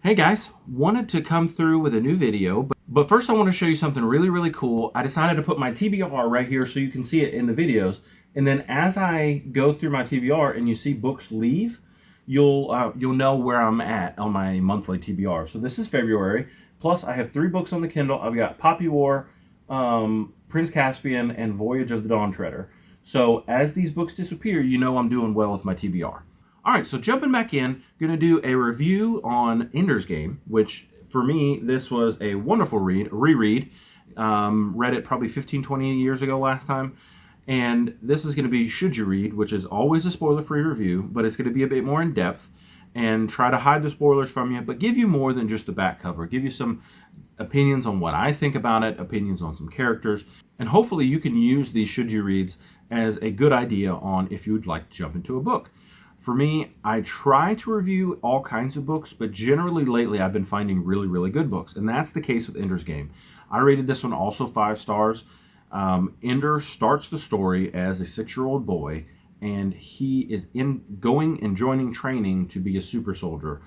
Hey guys, wanted to come through with a new video, but first I want to show you something really cool. I decided to put my TBR right here so you can see it in the videos. And then as I go through my TBR and you see books leave, you'll know where I'm at on my monthly TBR. So this is February. Plus I have 3 books on the Kindle. I've got Poppy War, Prince Caspian, and Voyage of the Dawn Treader. So as these books disappear, you know I'm doing well with my TBR. All right, so jumping back in, going to do a review on Ender's Game, which for me, this was a wonderful reread. Read it probably 15, 20 years ago last time. And this is going to be Should You Read, which is always a spoiler-free review, but it's going to be a bit more in-depth and try to hide the spoilers from you, but give you more than just the back cover. Give you some opinions on what I think about it, opinions on some characters, and hopefully you can use these Should You Reads as a good idea on if you'd like to jump into a book. For me, I try to review all kinds of books, but generally lately I've been finding really good books, and that's the case with Ender's Game. I rated this one also 5 stars. Ender starts the story as a 6-year-old boy, and he is going and joining training to be a super soldier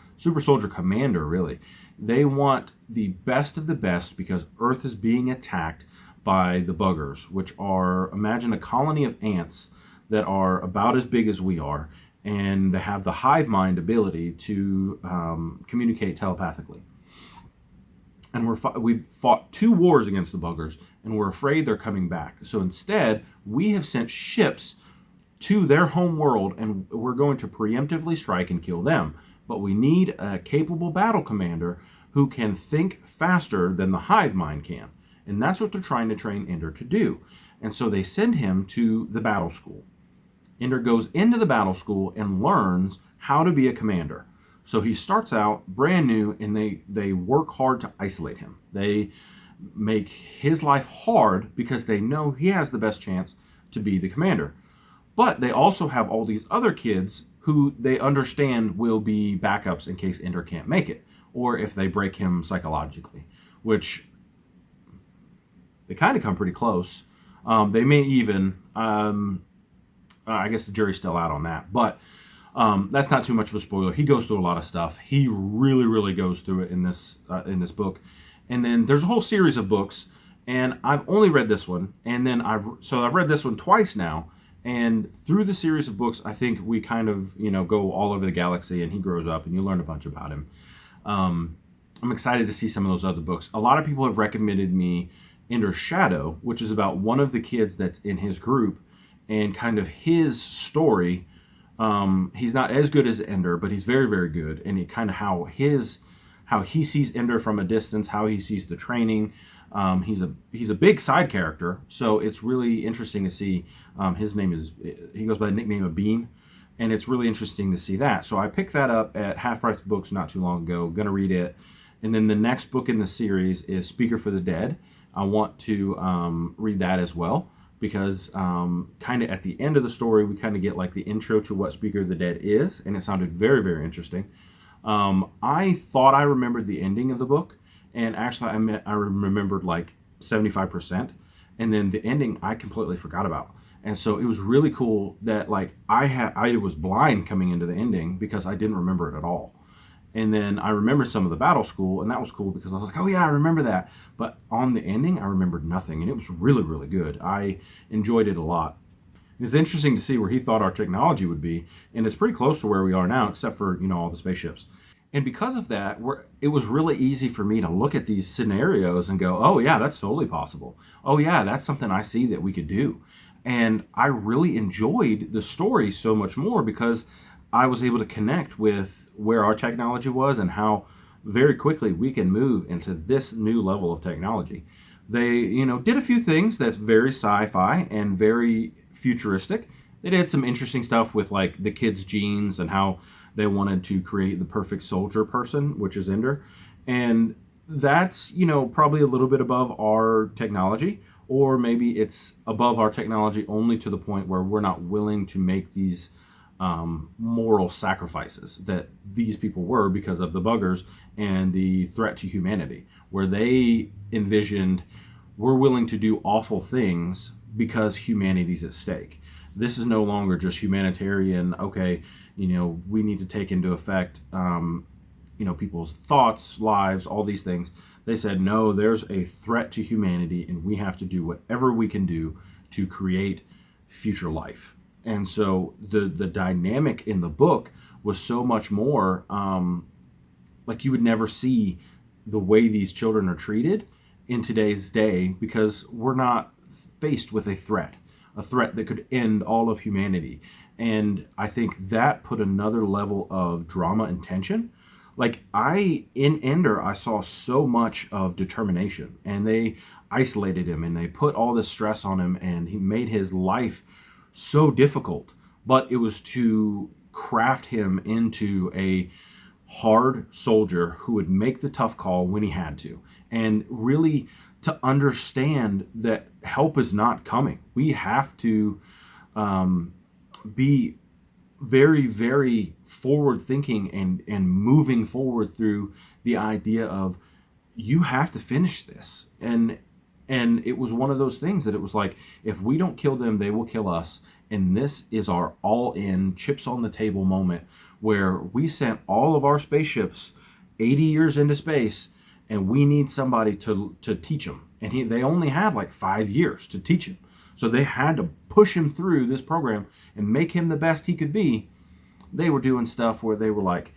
commander, really. They want the best of the best because Earth is being attacked by the buggers, which are, imagine a colony of ants that are about as big as we are, and they have the hive mind ability to communicate telepathically. And we've fought 2 wars against the buggers, and we're afraid they're coming back. So instead, we have sent ships to their home world, and we're going to preemptively strike and kill them. But we need a capable battle commander who can think faster than the hive mind can. And that's what they're trying to train Ender to do. And so they send him to the battle school. Ender goes into the battle school and learns how to be a commander. So he starts out brand new, and they work hard to isolate him. They make his life hard because they know he has the best chance to be the commander. But they also have all these other kids who they understand will be backups in case Ender can't make it, or if they break him psychologically, which they kind of come pretty close. They may even... I guess the jury's still out on that, but that's not too much of a spoiler. He goes through a lot of stuff. He really goes through it in this book. And then there's a whole series of books, and I've only read this one, and then I've read this one twice now. And through the series of books, I think we kind of go all over the galaxy, and he grows up, and you learn a bunch about him. I'm excited to see some of those other books. A lot of people have recommended me Ender's Shadow, which is about one of the kids that's in his group. And kind of his story, he's not as good as Ender, but he's very good. And it kind of how he sees Ender from a distance, how he sees the training. He's a big side character, so it's really interesting to see. He goes by the nickname of Bean, and it's really interesting to see that. So I picked that up at Half Price Books not too long ago. Gonna read it, and then the next book in the series is Speaker for the Dead. I want to read that as well, because kind of at the end of the story, we kind of get like the intro to what Speaker of the Dead is, and it sounded very interesting. I thought I remembered the ending of the book, and actually I remembered like 75%, and then the ending I completely forgot about. And so it was really cool that like I was blind coming into the ending because I didn't remember it at all. And then I remembered some of the battle school, and that was cool because I was like, oh yeah, I remember that. But on the ending, I remembered nothing, and it was really good. I enjoyed it a lot. It's interesting to see where he thought our technology would be, and it's pretty close to where we are now, except for, all the spaceships. And because of that, it was really easy for me to look at these scenarios and go, oh yeah, that's totally possible. Oh yeah, that's something I see that we could do. And I really enjoyed the story so much more because I was able to connect with where our technology was and how very quickly we can move into this new level of technology. They, did a few things that's very sci-fi and very futuristic. They did some interesting stuff with like the kids' genes and how they wanted to create the perfect soldier person, which is Ender. And that's, probably a little bit above our technology, or maybe it's above our technology only to the point where we're not willing to make these moral sacrifices that these people were because of the buggers and the threat to humanity, where they envisioned we're willing to do awful things because humanity's at stake. This is no longer just humanitarian, okay, we need to take into effect people's thoughts, lives, all these things. They said, no, there's a threat to humanity, and we have to do whatever we can do to create future life. And so the dynamic in the book was so much more like you would never see the way these children are treated in today's day, because we're not faced with a threat that could end all of humanity. And I think that put another level of drama and tension. Like in Ender, I saw so much of determination, and they isolated him and they put all this stress on him, and he made his life so difficult. But it was to craft him into a hard soldier who would make the tough call when he had to, and really to understand that help is not coming. We have to be very, very forward thinking and moving forward through the idea of you have to finish this. And it was one of those things that it was like, if we don't kill them, they will kill us. And this is our all-in, chips on the table moment, where we sent all of our spaceships 80 years into space, and we need somebody to teach them. And they only had like 5 years to teach him. So they had to push him through this program and make him the best he could be. They were doing stuff where they were like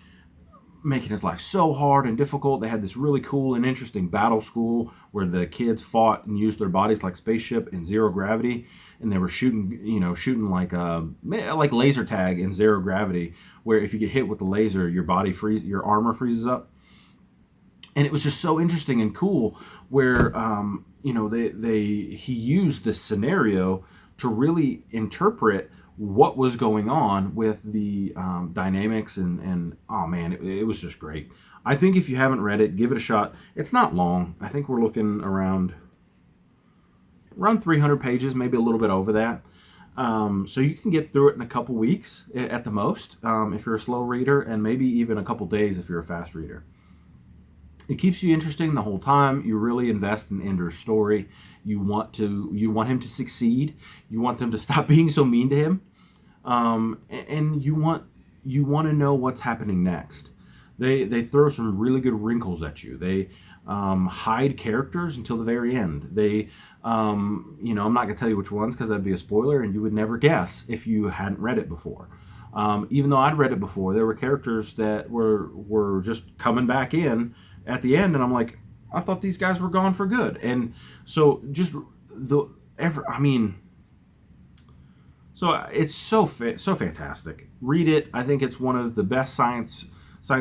making his life so hard and difficult. They had this really cool and interesting battle school where the kids fought and used their bodies like spaceship in zero gravity, and they were shooting like laser tag in zero gravity, where if you get hit with the laser, your armor freezes up. And it was just so interesting and cool, where he used this scenario to really interpret what was going on with the dynamics, and oh man, it was just great. I think if you haven't read it, give it a shot. It's not long. I think we're looking around 300 pages, maybe a little bit over that. So you can get through it in a couple weeks at the most, if you're a slow reader, and maybe even a couple days if you're a fast reader. It keeps you interesting the whole time. You really invest in Ender's story. You want him to succeed. You want them to stop being so mean to him, and you want to know what's happening next. They throw some really good wrinkles at you. They hide characters until the very end. I'm not gonna tell you which ones because that'd be a spoiler, and you would never guess if you hadn't read it before. Even though I'd read it before, there were characters that were just coming back in at the end, and I'm like, I thought these guys were gone for good. And so so it's so fantastic. Read it. I think it's one of the best science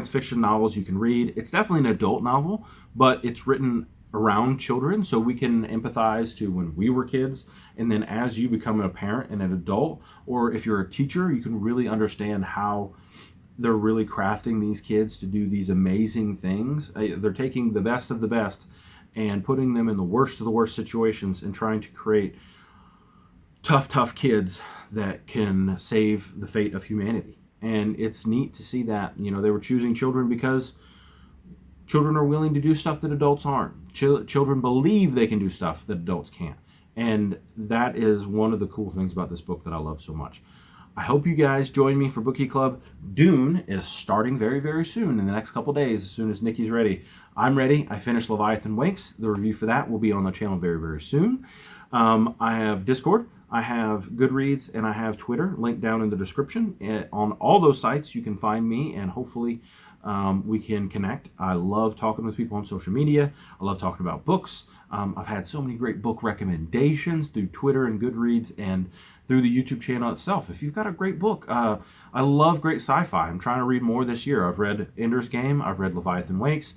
fiction novels you can read. It's definitely an adult novel, but it's written around children, so we can empathize to when we were kids, and then as you become a parent and an adult, or if you're a teacher, you can really understand how they're really crafting these kids to do these amazing things. They're taking the best of the best and putting them in the worst of the worst situations and trying to create tough kids that can save the fate of humanity. And it's neat to see that, they were choosing children because children are willing to do stuff that adults aren't. Children believe they can do stuff that adults can't. And that is one of the cool things about this book that I love so much. I hope you guys join me for Bookie Club. Dune is starting very, very soon, in the next couple days, as soon as Nikki's ready. I'm ready. I finished Leviathan Wakes. The review for that will be on the channel very, very soon. I have Discord, I have Goodreads, and I have Twitter, linked down in the description. On all those sites, you can find me, and hopefully we can connect. I love talking with people on social media. I love talking about books. I've had so many great book recommendations through Twitter and Goodreads and through the YouTube channel itself. If you've got a great book, I love great sci-fi. I'm trying to read more this year. I've read Ender's Game, I've read Leviathan Wakes,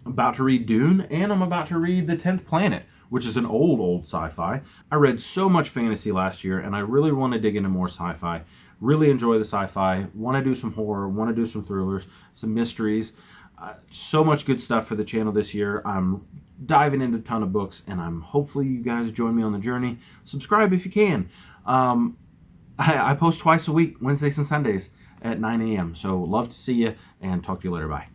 I'm about to read Dune, and I'm about to read The 10th Planet, which is an old sci-fi. I read so much fantasy last year, and I really want to dig into more sci-fi. Really enjoy the sci-fi, want to do some horror, want to do some thrillers, some mysteries. So much good stuff for the channel this year. I'm diving into a ton of books, and hopefully you guys join me on the journey. Subscribe if you can. I post twice a week, Wednesdays and Sundays at 9 a.m. So love to see you, and talk to you later. Bye.